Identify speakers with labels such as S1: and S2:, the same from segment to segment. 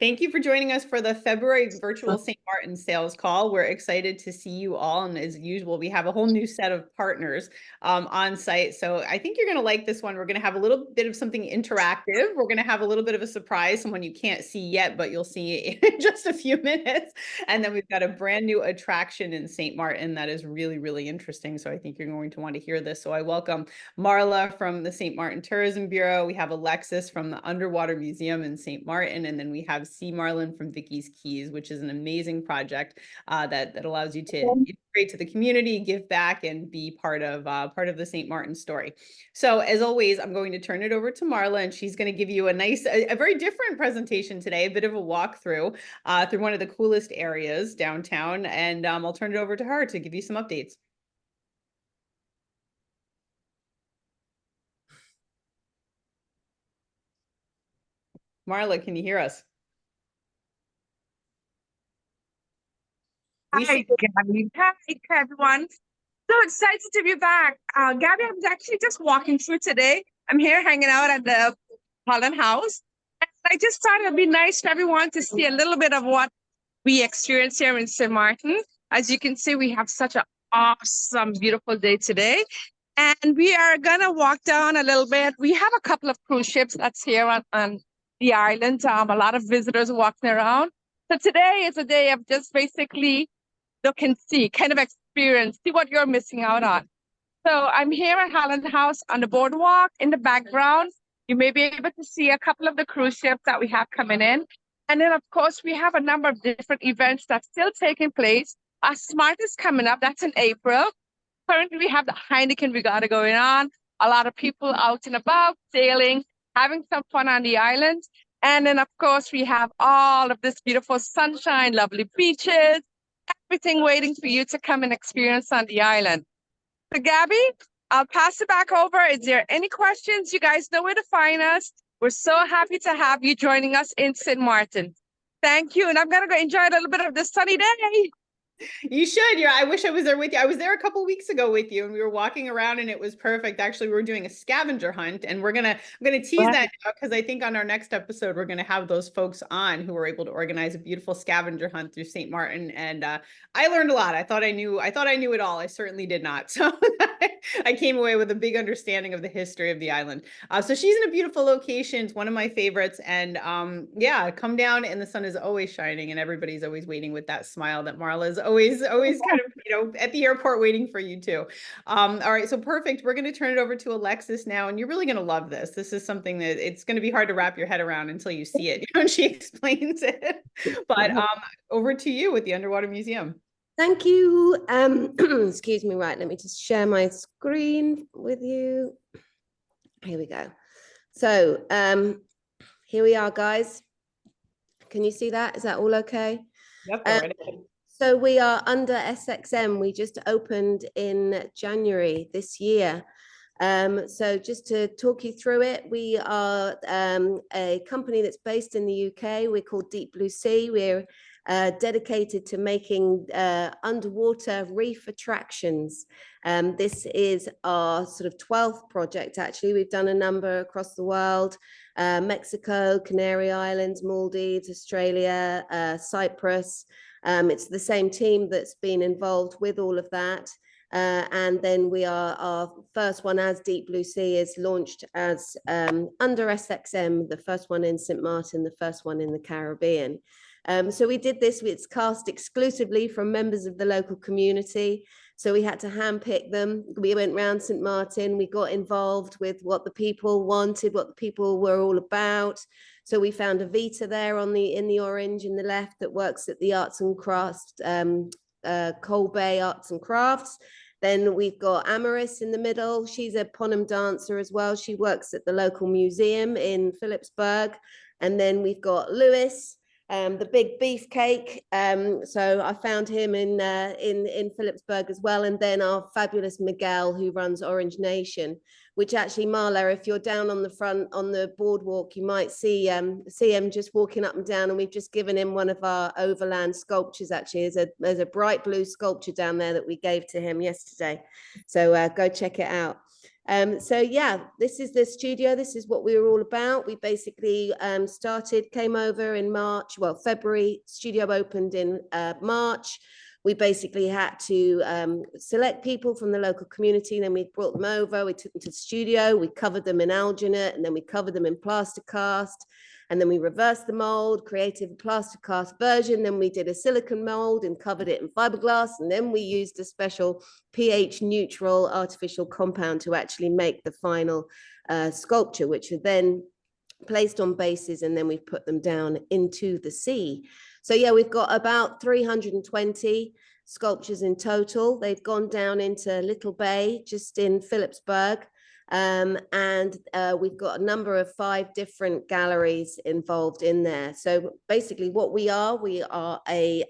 S1: Thank you for joining us for the February virtual St. Martin sales call. We're excited to see you all. And as usual, we have a whole new set of partners on site. So I think you're going to like this one. We're going to have a little bit of something interactive. We're going to have a little bit of a surprise, someone you can't see yet, but you'll see in just a few minutes. And then we've got a brand new attraction in St. Martin that is really, really interesting. So I think you're going to want to hear this. So I welcome Marla from the St. Martin Tourism Bureau. We have Alexis from the Underwater Museum in St. Martin. And then we have C. Marlin from Vicky's Keys, which is an amazing project that allows you to integrate to the community, give back, and be part of the St. Martin story. So as always, I'm going to turn it over to Marla, and she's going to give you a very different presentation today, a bit of a walkthrough through one of the coolest areas downtown. And I'll turn it over to her to give you some updates. Marla, can you hear us?
S2: Hi, Gabby. Hi, everyone. So excited to be back. Gabby, I'm actually just walking through today. I'm here hanging out at the Holland House. And I just thought it'd be nice for everyone to see a little bit of what we experience here in St. Martin. As you can see, we have such an awesome, beautiful day today. And we are going to walk down a little bit. We have a couple of cruise ships that's here on the island. A lot of visitors walking around. So today is a day of just basically look and see, kind of experience, see what you're missing out on. So I'm here at Holland House on the boardwalk. In the background, you may be able to see a couple of the cruise ships that we have coming in. And then, of course, we have a number of different events that's still taking place. Our Smart is coming up. That's in April. Currently, we have the Heineken Regatta going on. A lot of people out and about, sailing, having some fun on the island. And then, of course, we have all of this beautiful sunshine, lovely beaches, everything waiting for you to come and experience on the island. So Gabby, I'll pass it back over. Is there any questions? You guys know where to find us. We're so happy to have you joining us in St. Martin. Thank you. And I'm going to go enjoy a little bit of this sunny day.
S1: You should. I wish I was there with you. I was there a couple weeks ago with you, and we were walking around, and it was perfect. Actually, we were doing a scavenger hunt, and I'm gonna tease that now because I think on our next episode we're gonna have those folks on who were able to organize a beautiful scavenger hunt through St. Martin, and I learned a lot. I thought I knew it all. I certainly did not. So I came away with a big understanding of the history of the island. So she's in a beautiful location. It's one of my favorites, and yeah, come down, and the sun is always shining, and everybody's always waiting with that smile that Marla is always kind of, at the airport waiting for you too. All right, so perfect. We're going to turn it over to Alexis now, and you're really going to love this. This is something that it's going to be hard to wrap your head around until you see it, and she explains it. But over to you with the Underwater Museum.
S3: Thank you. Excuse me, right, let me just share my screen with you. Here we go. So here we are, guys. Can you see that? Is that all okay?
S1: Yep.
S3: So we are under SXM. We just opened in January this year. So just to talk you through it, we are a company that's based in the UK. We're called Deep Blue Sea. We're dedicated to making underwater reef attractions. This is our sort of 12th project, actually. We've done a number across the world, Mexico, Canary Islands, Maldives, Australia, Cyprus. It's the same team that's been involved with all of that. And then our first one as Deep Blue Sea is launched as under SXM, the first one in St. Martin, the first one in the Caribbean. So we did this, it's cast exclusively from members of the local community. So we had to handpick them. We went round St. Martin, we got involved with what the people wanted, what the people were all about. So we found Avita there in the orange in the left that works at the Arts and Crafts, Coal Bay Arts and Crafts. Then we've got Amaris in the middle. She's a Ponham dancer as well. She works at the local museum in Phillipsburg. And then we've got Lewis, the big beefcake. So I found him in Phillipsburg as well. And then our fabulous Miguel, who runs Orange Nation, which actually, Marla, if you're down on the front on the boardwalk, you might see him just walking up and down. And we've just given him one of our overland sculptures. Actually, there's a bright blue sculpture down there that we gave to him yesterday. So go check it out. So yeah, this is the studio. This is what we were all about. We basically came over in March, well, February, studio opened in March. We basically had to select people from the local community, and then we brought them over, we took them to the studio, we covered them in alginate, and then we covered them in plaster cast, and then we reversed the mold, created a plaster cast version, then we did a silicone mold and covered it in fiberglass, and then we used a special pH neutral artificial compound to actually make the final sculpture, which are then placed on bases, and then we put them down into the sea. So yeah, we've got about 320 sculptures in total. They've gone down into Little Bay, just in Phillipsburg. And we've got a number of 5 different galleries involved in there. So basically what we are a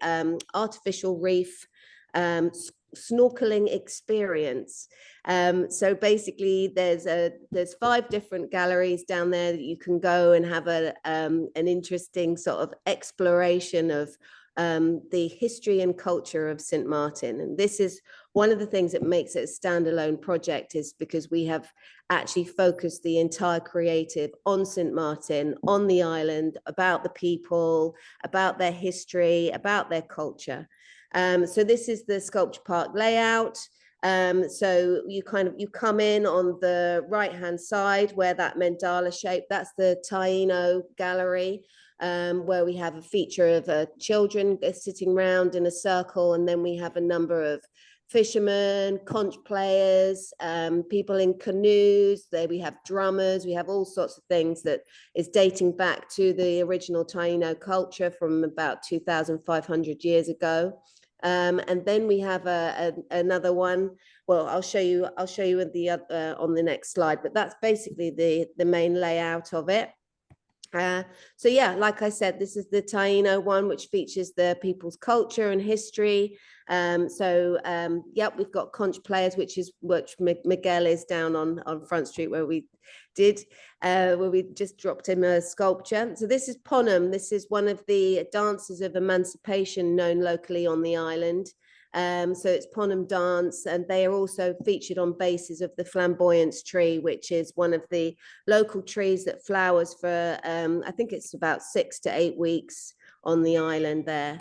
S3: artificial reef snorkeling experience. So basically there's 5 different galleries down there that you can go and have an interesting sort of exploration of the history and culture of St. Martin. And this is one of the things that makes it a standalone project, is because we have actually focused the entire creative on St. Martin, on the island, about the people, about their history, about their culture. So this is the sculpture park layout. So you come in on the right hand side where that mandala shape, that's the Taino gallery, where we have a feature of children sitting round in a circle, and then we have a number of fishermen, conch players, people in canoes. There we have drummers, we have all sorts of things that is dating back to the original Taino culture from about 2,500 years ago. And then we have another one. Well, I'll show you in the on the next slide, but that's basically the main layout of it. So yeah, like I said, this is the Taino one, which features the people's culture and history. Yeah, we've got conch players, which Miguel is down on Front Street where we just dropped him a sculpture. So this is Ponham. This is one of the dances of emancipation known locally on the island. So it's Ponham dance, and they are also featured on bases of the flamboyance tree, which is one of the local trees that flowers for I think it's about 6 to 8 weeks on the island there.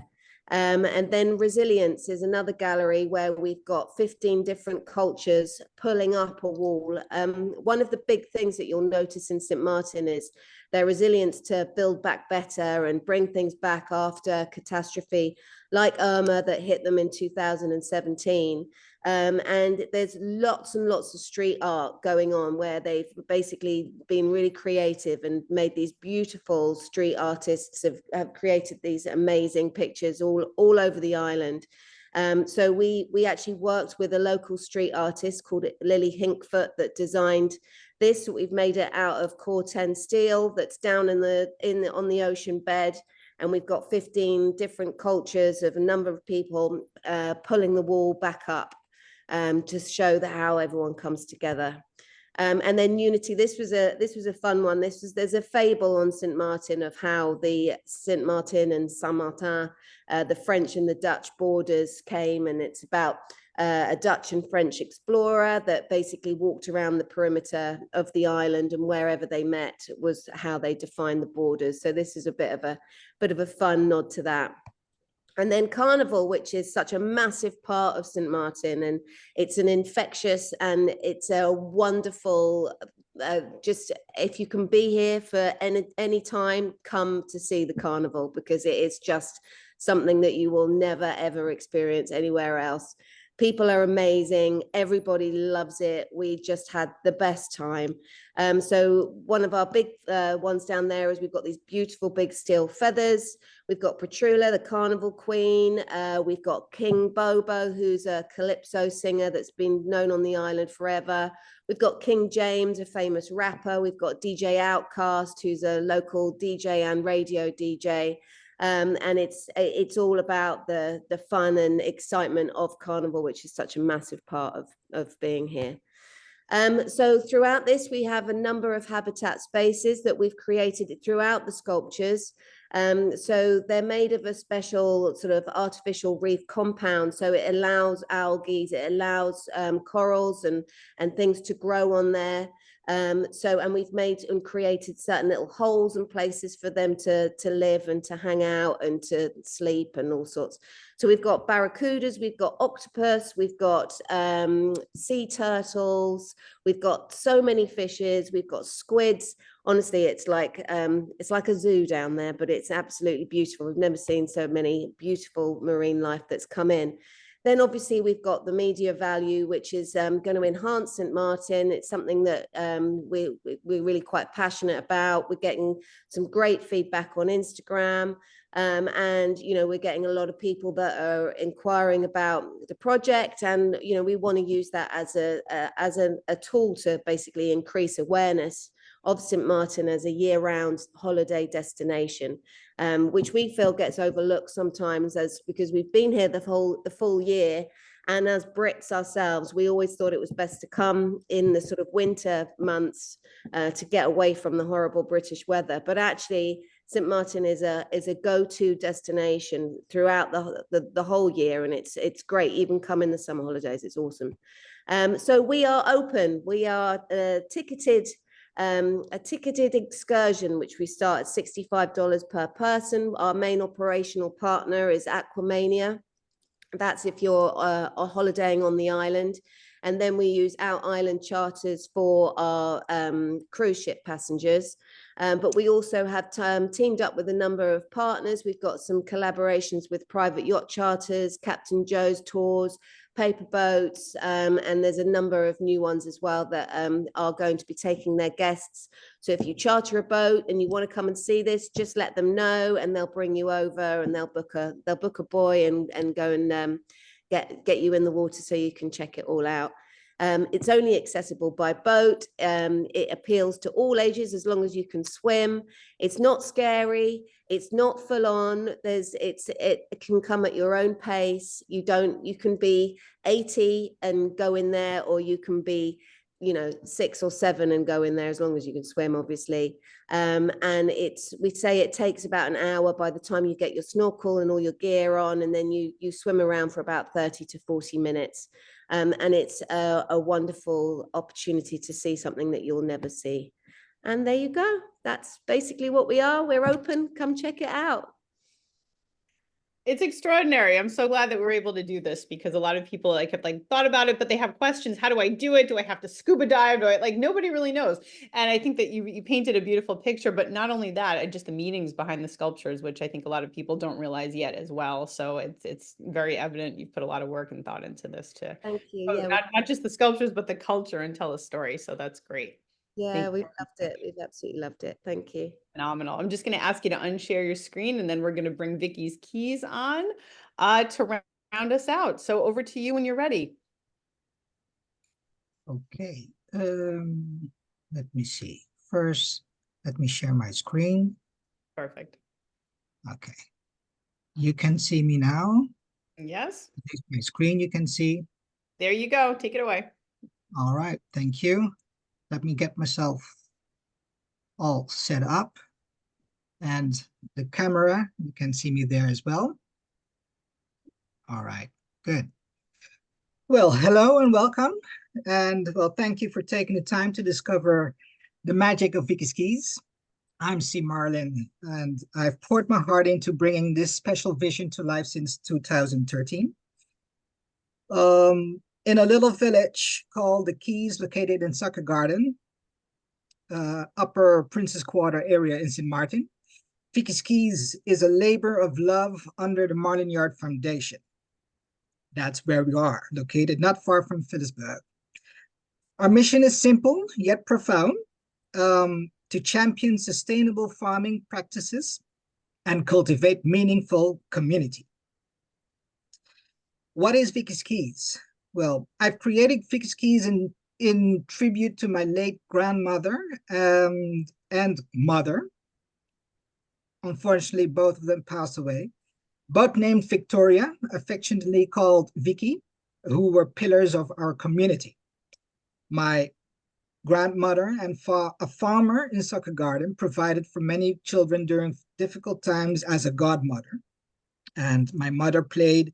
S3: And then Resilience is another gallery where we've got 15 different cultures pulling up a wall. One of the big things that you'll notice in St. Martin is their resilience to build back better and bring things back after catastrophe like Irma that hit them in 2017. And there's lots and lots of street art going on where they've basically been really creative and made these beautiful street artists have created these amazing pictures all over the island. So we actually worked with a local street artist called Lily Hinkfoot that designed this. We've made it out of core 10 steel that's down on the ocean bed. And we've got 15 different cultures of a number of people pulling the wall back up to show how everyone comes together. And then Unity, this was a fun one. There's a fable on St. Martin of how the St. Martin and Saint-Martin, the French and the Dutch borders came, and it's about a Dutch and French explorer that basically walked around the perimeter of the island, and wherever they met was how they defined the borders. So this is a bit of a fun nod to that. And then Carnival, which is such a massive part of St. Martin, and it's an infectious and it's a wonderful, just if you can be here for any time, come to see the Carnival, because it is just something that you will never, ever experience anywhere else. People are amazing. Everybody loves it. We just had the best time. So one of our big ones down there is we've got these beautiful big steel feathers. We've got Petrula, the carnival queen. We've got King Bobo, who's a calypso singer that's been known on the island forever. We've got King James, a famous rapper. We've got DJ Outcast, who's a local DJ and radio DJ. And it's all about the fun and excitement of Carnival, which is such a massive part of being here. So throughout this, we have a number of habitat spaces that we've created throughout the sculptures. So they're made of a special sort of artificial reef compound. So it allows algae, it allows corals and things to grow on there. And we've made and created certain little holes and places for them to live and to hang out and to sleep and all sorts. So we've got barracudas, we've got octopus, we've got sea turtles, we've got so many fishes, we've got squids. Honestly, it's like a zoo down there, but it's absolutely beautiful. We've never seen so many beautiful marine life that's come in. Then obviously we've got the media value, which is going to enhance St. Martin. It's something that we're really quite passionate about. We're getting some great feedback on Instagram. And, you know, we're getting a lot of people that are inquiring about the project. And, you know, we want to use that as a tool to basically increase awareness of St. Martin as a year-round holiday destination, which we feel gets overlooked sometimes because we've been here the full year. And as Brits ourselves, we always thought it was best to come in the sort of winter months to get away from the horrible British weather. But actually, St. Martin is a go-to destination throughout the whole year, and it's great. Even come in the summer holidays, it's awesome. So we are open. We are a ticketed excursion, which we start at $65 per person. Our main operational partner is Aquamania. That's if you're holidaying on the island. And then we use out island charters for our cruise ship passengers. But we also have teamed up with a number of partners. We've got some collaborations with private yacht charters, Captain Joe's Tours, paper boats, and there's a number of new ones as well that are going to be taking their guests. So if you charter a boat and you want to come and see this, just let them know and they'll bring you over and they'll book a buoy and go and get you in the water so you can check it all out. It's only accessible by boat. It appeals to all ages as long as you can swim. It's not scary. It's not full on. It can come at your own pace. You can be 80 and go in there, or you can be, 6 or 7 and go in there as long as you can swim, obviously. And we say it takes about an hour by the time you get your snorkel and all your gear on, and then you swim around for about 30 to 40 minutes. And it's a wonderful opportunity to see something that you'll never see. And there you go. That's basically what we are. We're open. Come check it out.
S1: It's extraordinary. I'm so glad that we're able to do this, because a lot of people thought about it, but they have questions. How do I do it? Do I have to scuba dive? Nobody really knows. And I think that you painted a beautiful picture, but not only that, just the meanings behind the sculptures, which I think a lot of people don't realize yet as well. So it's very evident you've put a lot of work and thought into this to
S3: Thank you. Yeah,
S1: not just the sculptures, but the culture, and tell a story. So that's great.
S3: Yeah, we've loved it. We've absolutely loved it. Thank you.
S1: Phenomenal. I'm just going to ask you to unshare your screen, and then we're going to bring Vicky's keys on to round us out. So over to you when you're ready.
S4: Okay. Let me see. First, let me share my screen.
S1: Perfect.
S4: Okay. You can see me now.
S1: Yes.
S4: This is my screen you can see.
S1: There you go. Take it away.
S4: All right. Thank you. Let me get myself all set up. And the camera, you can see me there as well. All right, good. Well, hello and welcome. And well, thank you for taking the time to discover the magic of Vicky's Keys. I'm C. Marlin, and I've poured my heart into bringing this special vision to life since 2013. In a little village called the Keys, located in Sucker Garden, Upper Princess Quarter area in St. Martin. Vicky's Keys is a labor of love under the Marlin Yard Foundation. That's where we are, located not far from Phillipsburg. Our mission is simple yet profound, to champion sustainable farming practices and cultivate meaningful community. What is Vicky's Keys? Well, I've created Vicky's Keys in tribute to my late grandmother and mother. Unfortunately, both of them passed away. Both named Victoria, affectionately called Vicky, who were pillars of our community. My grandmother and a farmer in Soccer Garden, provided for many children during difficult times as a godmother. And my mother played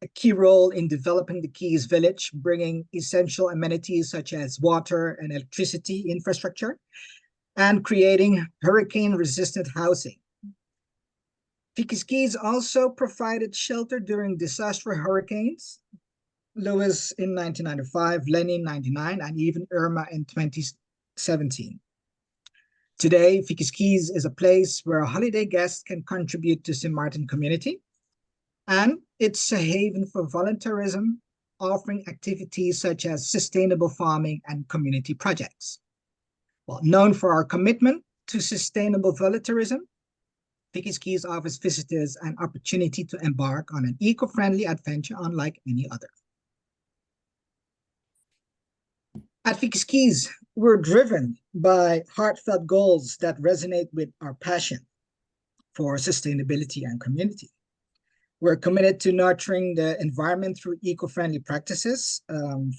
S4: a key role in developing the Keys village, bringing essential amenities such as water and electricity infrastructure, and creating hurricane-resistant housing. Vicky's Keys also provided shelter during disaster hurricanes, Lewis in 1995, Lenny in 1999, and even Irma in 2017. Today, Vicky's Keys is a place where holiday guests can contribute to St. Maarten community, and it's a haven for volunteerism, offering activities such as sustainable farming and community projects. Well, known for our commitment to sustainable volunteerism, Vicky's Keys offers visitors an opportunity to embark on an eco-friendly adventure unlike any other. At Vicky's Keys, we're driven by heartfelt goals that resonate with our passion for sustainability and community. We're committed to nurturing the environment through eco-friendly practices,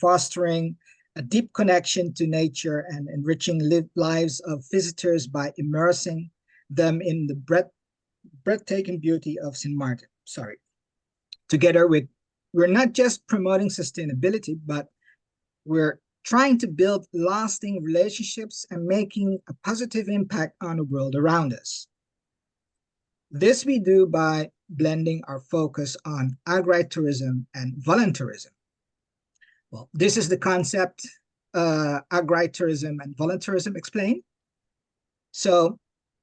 S4: fostering a deep connection to nature and enriching lives of visitors by immersing them in the breathtaking beauty of St. Maarten. Together we're not just promoting sustainability, but we're trying to build lasting relationships and making a positive impact on the world around us. This we do by blending our focus on agritourism and volunteerism. Well, this is the concept, agritourism and volunteerism explained. So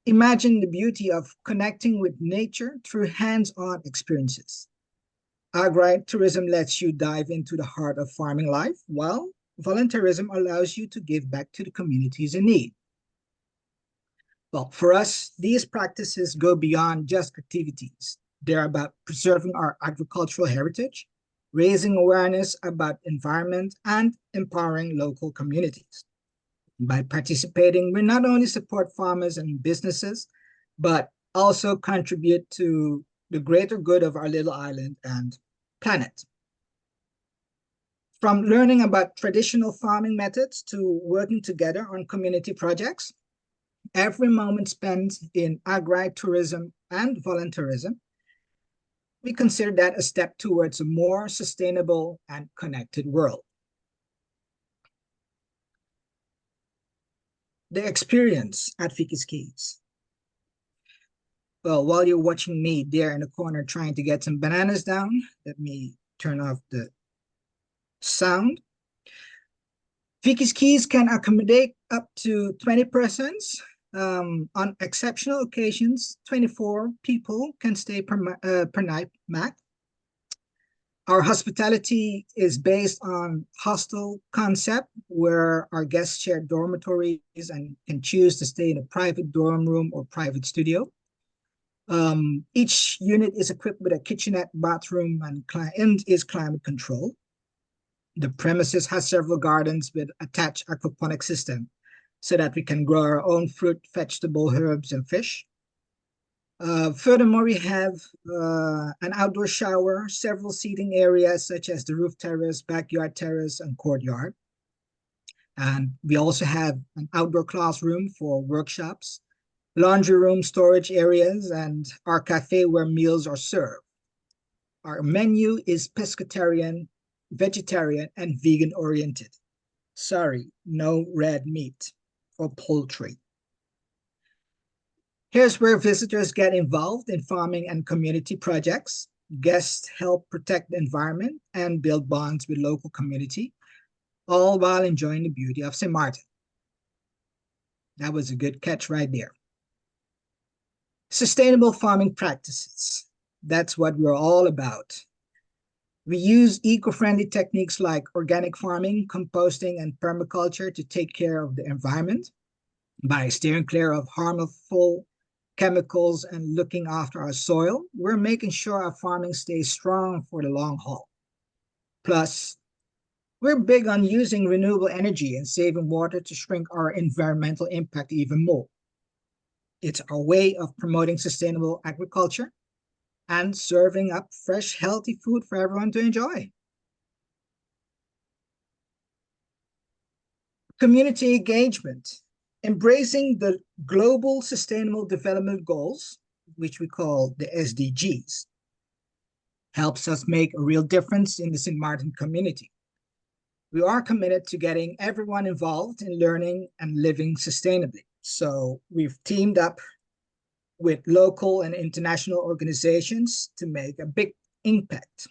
S4: imagine the beauty of connecting with nature through hands-on experiences. Agritourism lets you dive into the heart of farming life, while volunteerism allows you to give back to the communities in need. Well, for us, these practices go beyond just activities. They're about preserving our agricultural heritage, raising awareness about environment, and empowering local communities. By participating, we not only support farmers and businesses, but also contribute to the greater good of our little island and planet. From learning about traditional farming methods to working together on community projects, every moment spent in agritourism and volunteerism, we consider that a step towards a more sustainable and connected world. The experience at Vicky's Keys. Well, while you're watching me there in the corner trying to get some bananas down, let me turn off the sound. Vicky's Keys can accommodate up to 20 persons. On exceptional occasions, 24 people can stay per night max. Our hospitality is based on hostel concept, where our guests share dormitories and can choose to stay in a private dorm room or private studio. Each unit is equipped with a kitchenette, bathroom, and is climate controlled. The premises has several gardens with attached aquaponic system, so that we can grow our own fruit, vegetable, herbs, and fish. Furthermore, we have an outdoor shower, several seating areas such as the roof terrace, backyard terrace, and courtyard. And we also have an outdoor classroom for workshops, laundry room, storage areas, and our cafe where meals are served. Our menu is pescatarian, vegetarian, and vegan oriented. Sorry, no red meat or poultry. Here's where visitors get involved in farming and community projects. Guests help protect the environment and build bonds with local community, all while enjoying the beauty of St. Maarten. That was a good catch right there. Sustainable farming practices. That's what we're all about. We use eco-friendly techniques like organic farming, composting, and permaculture to take care of the environment. By steering clear of harmful chemicals and looking after our soil, we're making sure our farming stays strong for the long haul. Plus, we're big on using renewable energy and saving water to shrink our environmental impact even more. It's our way of promoting sustainable agriculture and serving up fresh, healthy food for everyone to enjoy. Community engagement, embracing the Global Sustainable Development Goals, which we call the SDGs, helps us make a real difference in the St. Maarten community. We are committed to getting everyone involved in learning and living sustainably. So we've teamed up with local and international organizations to make a big impact.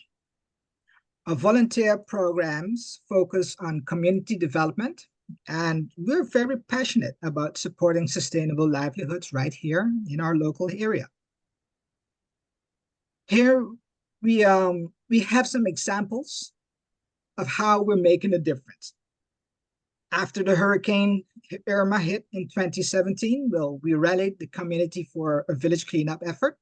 S4: Our volunteer programs focus on community development, and we're very passionate about supporting sustainable livelihoods right here in our local area. Here we have some examples of how we're making a difference. After the Hurricane Irma hit in 2017, well, we rallied the community for a village cleanup effort.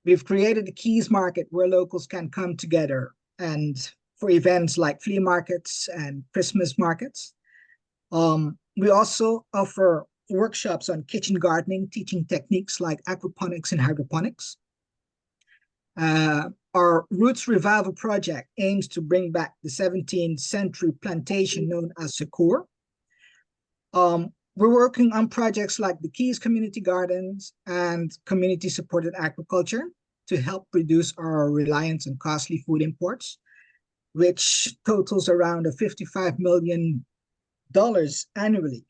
S4: We've created the Keys Market where locals can come together and for events like flea markets and Christmas markets. We also offer workshops on kitchen gardening, teaching techniques like aquaponics and hydroponics. Our Roots Revival project aims to bring back the 17th century plantation known as Secours. We're working on projects like the Keys Community Gardens and community-supported agriculture to help reduce our reliance on costly food imports, which totals around $55 million annually.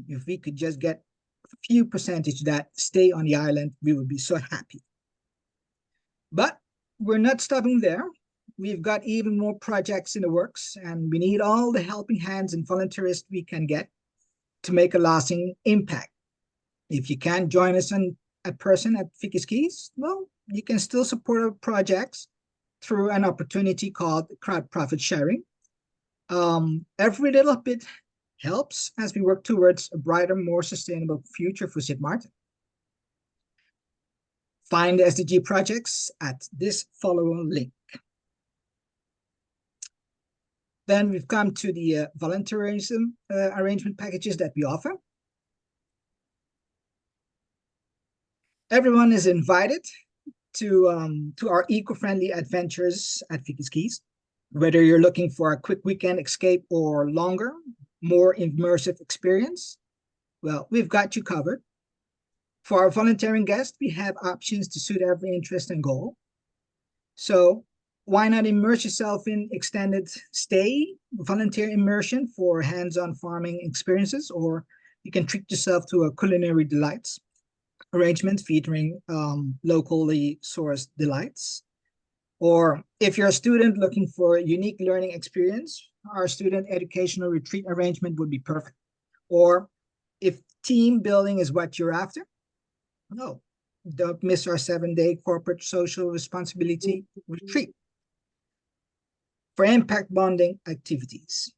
S4: If we could just get a few percentage that stay on the island, we would be so happy. But we're not stopping there. We've got even more projects in the works, and we need all the helping hands and volunteers we can get to make a lasting impact. If you can't join us in person at Vicky's Keys, well, you can still support our projects through an opportunity called crowd profit sharing. Every little bit helps as we work towards a brighter, more sustainable future for St. Maarten. Find the SDG projects at this following link. Then we've come to the volunteerism arrangement packages that we offer. Everyone is invited to our eco-friendly adventures at Vicky's Keys. Whether you're looking for a quick weekend escape or longer, more immersive experience, well, we've got you covered. For our volunteering guests, we have options to suit every interest and goal. So why not immerse yourself in extended stay, volunteer immersion for hands-on farming experiences, or you can treat yourself to a culinary delights arrangement featuring locally sourced delights. Or if you're a student looking for a unique learning experience, our student educational retreat arrangement would be perfect. Or if team building is what you're after, no, don't miss our 7-day corporate social responsibility retreat. For impact bonding activities,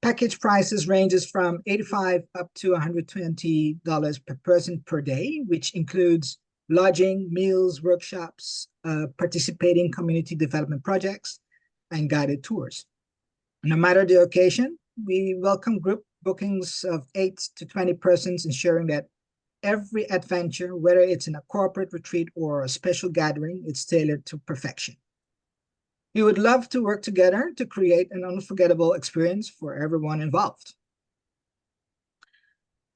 S4: package prices ranges from $85 up to $120 per person per day, which includes lodging, meals, workshops, participating community development projects, and guided tours. No matter the occasion, we welcome group bookings of 8 to 20 persons, ensuring that every adventure, whether it's in a corporate retreat or a special gathering, it's tailored to perfection. We would love to work together to create an unforgettable experience for everyone involved.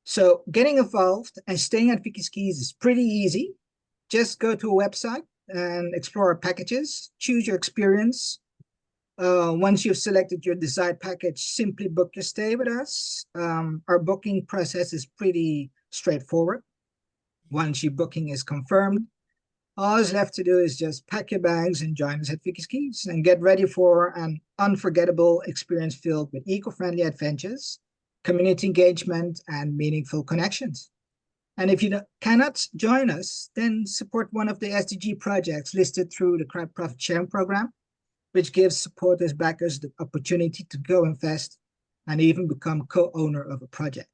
S4: So getting involved and staying at Vicky's Keys is pretty easy. Just go to a website and explore our packages, choose your experience. Once you've selected your desired package, simply book your stay with us. Our booking process is pretty straightforward. Once your booking is confirmed, all is left to do is just pack your bags and join us at Vicky's Keys and get ready for an unforgettable experience filled with eco-friendly adventures, community engagement, and meaningful connections. And if you cannot join us, then support one of the SDG projects listed through the crowd profit sharing program, which gives supporters, backers the opportunity to go invest and even become co-owner of a project.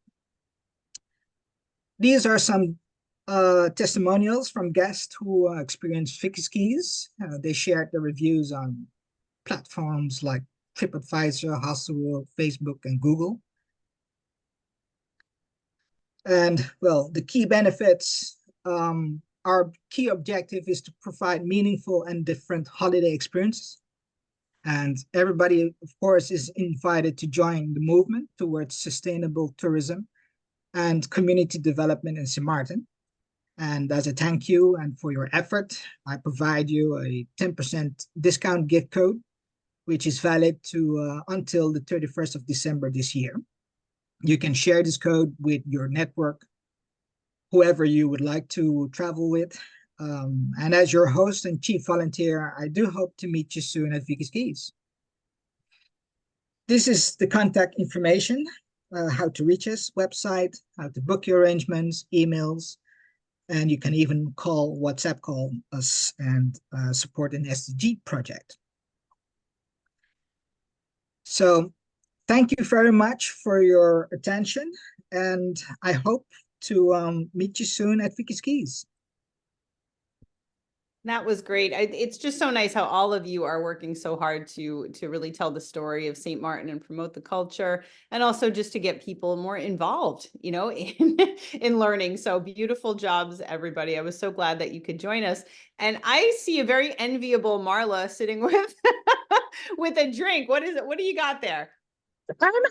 S4: These are some testimonials from guests who experienced Vicky's Keys. They shared their reviews on platforms like TripAdvisor, Hostelworld, Facebook, and Google. And well, the key benefits, our key objective is to provide meaningful and different holiday experiences. And everybody, of course, is invited to join the movement towards sustainable tourism and community development in St. Maarten. And as a thank you and for your effort, I provide you a 10% discount gift code, which is valid to until the 31st of December this year. You can share this code with your network, whoever you would like to travel with. And as your host and chief volunteer, I do hope to meet you soon at Vicky's Keys. This is the contact information, how to reach us, website, how to book your arrangements, emails, and you can even call, WhatsApp call us and support an SDG project. So thank you very much for your attention, and I hope to meet you soon at Vicky's Keys.
S1: That was great. It's just so nice how all of you are working so hard to really tell the story of St. Maarten and promote the culture, and also just to get people more involved, you know, in learning. So beautiful jobs, everybody. I was so glad that you could join us. And I see a very enviable Marla sitting with with a drink. What is it? What do you got there?
S2: I'm having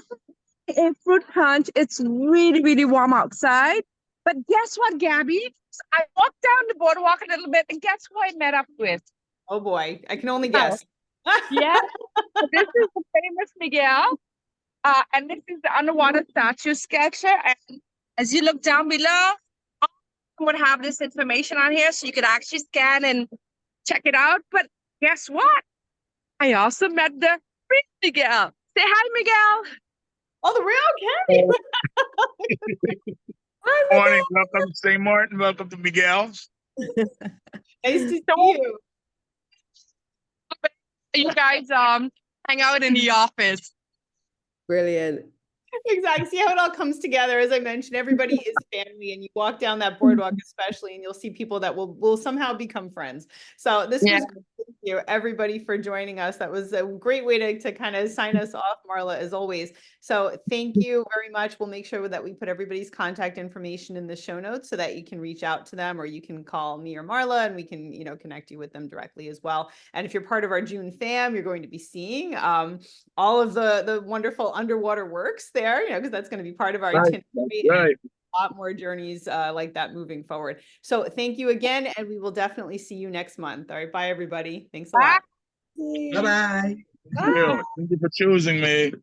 S2: a fruit punch. It's really, really warm outside. But guess what, Gabby? I walked down the boardwalk a little bit, and guess who I met up with?
S1: Oh boy, I can only guess.
S2: Yeah, this is the famous Miguel, and this is the underwater statue sketcher. And as you look down below, I would have this information on here, so you could actually scan and check it out. But guess what? I also met the real Miguel. Say hi, Miguel.
S1: Oh, the real Kenny.
S5: Good morning. Welcome to St. Maarten. Welcome to Miguel's.
S1: Nice to see you.
S2: You guys hang out in the office.
S3: Brilliant.
S1: Exactly. See how it all comes together. As I mentioned, everybody is family, and you walk down that boardwalk especially, and you'll see people that will somehow become friends. So this was great. Thank you, everybody, for joining us. That was a great way to kind of sign us off, Marla, as always. So thank you very much. We'll make sure that we put everybody's contact information in the show notes so that you can reach out to them, or you can call me or Marla, and we can, you know, connect you with them directly as well. And if you're part of our June fam, you're going to be seeing all of the wonderful underwater works there, you know, because that's going to be part of our itinerary.
S5: Right.
S1: A lot more journeys like that moving forward. So thank you again, and we will definitely see you next month. All right, bye everybody. Thanks a lot.
S4: Bye-bye.
S5: Thank you for choosing me.